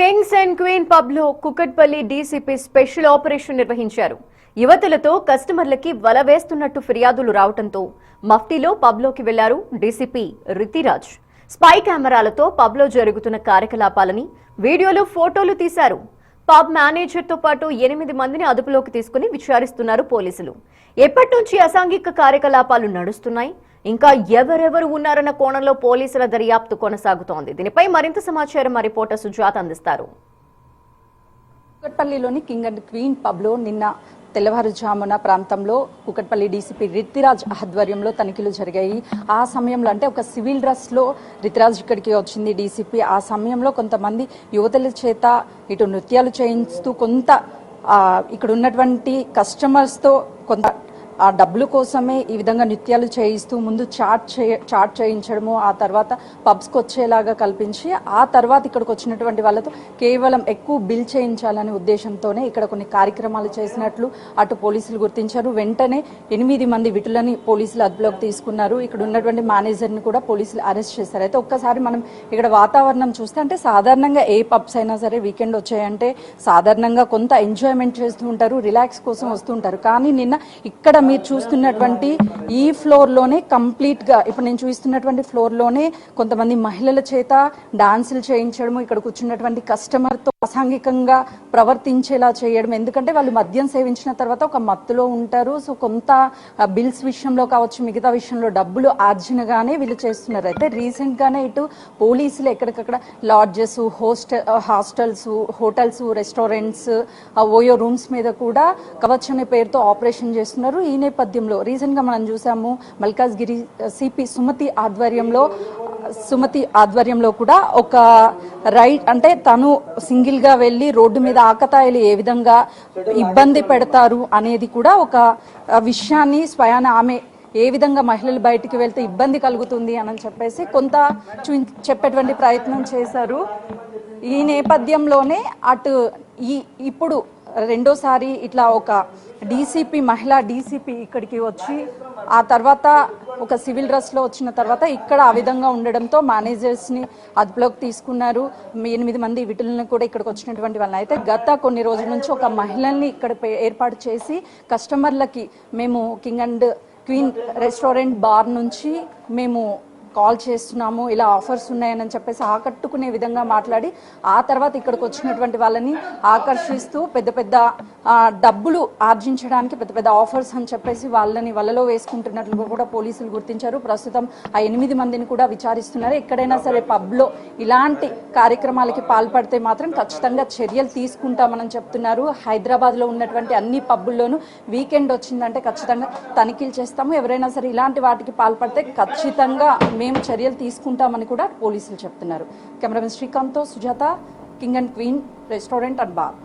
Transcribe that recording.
Kings and queen pub లో Kukatpally DCP special operation నిర్వహించారు. యువతులతో కస్టమర్లకి వల వేస్తున్నట్టు ఫిర్యాదులు రావడంతో మఫ్టీలో పబ్ లోకి వెళ్లారు డీసీపీ రితిరాజ్. స్పై కెమెరాలతో పబ్ లో జరుగుతున్న కార్యకలాపాలని వీడియోలు, ఫోటోలు తీశారు. పబ్ మేనేజర్ తో పాటు 8 మందిని అదుపులోకి తీసుకుని విచారిస్తున్నారు పోలీసులు. ఎప్పటి నుంచి అసాంఘిక కార్యకలాపాలు నడుస్తున్నాయి, ఇంకా ఎవరెవరు ఉన్నారన్న కోణంలో పోలీసుల దర్యాప్తు కొనసాగుతోంది. దీనిపై మరింత సమాచారం మా రిపోర్టర్ సుజాత అందిస్తారు. కుకట్పల్లిలోని కింగ్ అండ్ క్వీన్ పబ్ లో నిన్న తెల్లవారుజామున ప్రాంతంలో కుకట్పల్లి డీసీపీ రితిరాజ్ ఆధ్వర్యంలో తనిఖీలు జరిగాయి. ఆ సమయంలో అంటే ఒక సివిల్ డ్రెస్ లో రితిరాజ్ ఇక్కడికి వచ్చింది డీసీపీ. ఆ సమయంలో కొంతమంది యువతుల చేత ఇటు నృత్యాలు చేయిస్తూ కొంత ఇక్కడ ఉన్నటువంటి కస్టమర్స్ తో కొంత ఆ డబ్బుల కోసమే ఈ విధంగా నృత్యాలు చేయిస్తూ ముందు చాట్ చేయించడము, ఆ తర్వాత పబ్స్కి వచ్చేలాగా కల్పించి ఆ తర్వాత ఇక్కడికి వచ్చినటువంటి వాళ్ళతో కేవలం ఎక్కువ బిల్ చేయించాలనే ఉద్దేశంతోనే ఇక్కడ కొన్ని కార్యక్రమాలు చేసినట్లు అటు పోలీసులు గుర్తించారు. వెంటనే 8 మంది విటులని పోలీసులు అదుపులోకి తీసుకున్నారు. ఇక్కడ ఉన్నటువంటి మేనేజర్ని కూడా పోలీసులు అరెస్ట్ చేశారు. అయితే ఒక్కసారి మనం ఇక్కడ వాతావరణం చూస్తే అంటే సాధారణంగా ఏ పబ్స్ అయినా సరే వీకెండ్ వచ్చాయంటే సాధారణంగా కొంత ఎంజాయ్మెంట్ చేస్తూ ఉంటారు, రిలాక్స్ కోసం వస్తూ ఉంటారు. కానీ నిన్న ఇక్కడ మీరు చూస్తున్నటువంటి ఈ ఫ్లోర్ లోనే కంప్లీట్ గా ఇప్పుడు నేను చూస్తున్నటువంటి ఫ్లోర్ లోనే కొంతమంది మహిళల చేత డాన్సులు చేయించడం, ఇక్కడ కూర్చున్నటువంటి కస్టమర్ తో అసాంఘికంగా ప్రవర్తించేలా చేయడం. ఎందుకంటే వాళ్ళు మద్యం సేవించిన తర్వాత ఒక మత్తులో ఉంటారు. సో కొంత బిల్స్ విషయంలో కావచ్చు, మిగతా విషయంలో డబ్బులు ఆర్జనగానే వీళ్ళు చేస్తున్నారు. అయితే రీసెంట్ గానే ఇటు పోలీసులు ఎక్కడికక్కడ lodges, hostels, hotels, restaurants, OYO rooms మీద కూడా కవచ్ అనే పేరుతో ఆపరేషన్ చేస్తున్నారు. ఈ నేపథ్యంలో రీసెంట్ గా మనం చూసాము మల్కాజ్గిరి సిపి సుమతి ఆధ్వర్యంలో కూడా ఒక రైడ్ అంటే తను సింగిల్ గా వెళ్లి రోడ్డు మీద ఆకతాయిలు ఏ విధంగా ఇబ్బంది పెడతారు అనేది కూడా ఒక విషయాన్ని స్వయాన ఆమె ఏ విధంగా మహిళలు బయటికి వెళ్తే ఇబ్బంది కలుగుతుంది అని చెప్పేసి కొంత చెప్పేటువంటి ప్రయత్నం చేశారు. ఈ నేపథ్యంలోనే అటు ఇప్పుడు రెండోసారి ఇట్లా ఒక మహిళా డీసీపీ ఇక్కడికి వచ్చి ఆ తర్వాత ఒక సివిల్ డ్రెస్ లో వచ్చిన తర్వాత ఇక్కడ ఆ విధంగా ఉండడంతో మేనేజర్స్ ని అదుపులోకి తీసుకున్నారు. 8 మంది విటులను కూడా ఇక్కడికి వచ్చినటువంటి వాళ్ళని అయితే గత కొన్ని రోజుల నుంచి ఒక మహిళల్ని ఇక్కడ ఏర్పాటు చేసి కస్టమర్లకి మేము king and queen restaurant bar నుంచి మేము కాల్ చేస్తున్నాము, ఇలా ఆఫర్స్ ఉన్నాయని చెప్పేసి ఆకట్టుకునే విధంగా మాట్లాడి ఆ తర్వాత ఇక్కడికి వచ్చినటువంటి వాళ్ళని ఆకర్షిస్తూ పెద్ద డబ్బులు ఆర్జించడానికి పెద్ద ఆఫర్స్ అని చెప్పేసి వాళ్ళని వలలో వేసుకుంటున్నట్లు కూడా పోలీసులు గుర్తించారు. ప్రస్తుతం ఆ 8 మందిని కూడా విచారిస్తున్నారు. ఎక్కడైనా సరే పబ్లో ఇలాంటి కార్యక్రమాలకి పాల్పడితే మాత్రం ఖచ్చితంగా చర్యలు తీసుకుంటామని చెప్తున్నారు. హైదరాబాద్లో ఉన్నటువంటి అన్ని పబ్బుల్లోనూ వీకెండ్ వచ్చిందంటే ఖచ్చితంగా తనిఖీలు చేస్తాము, ఎవరైనా సరే ఇలాంటి వాటికి పాల్పడితే ఖచ్చితంగా మేము చర్యలు తీసుకుంటామని కూడా పోలీసులు చెప్తున్నారు. కెమెరామెన్ శ్రీకాంత్తో Sujatha, king and queen restaurant and bar.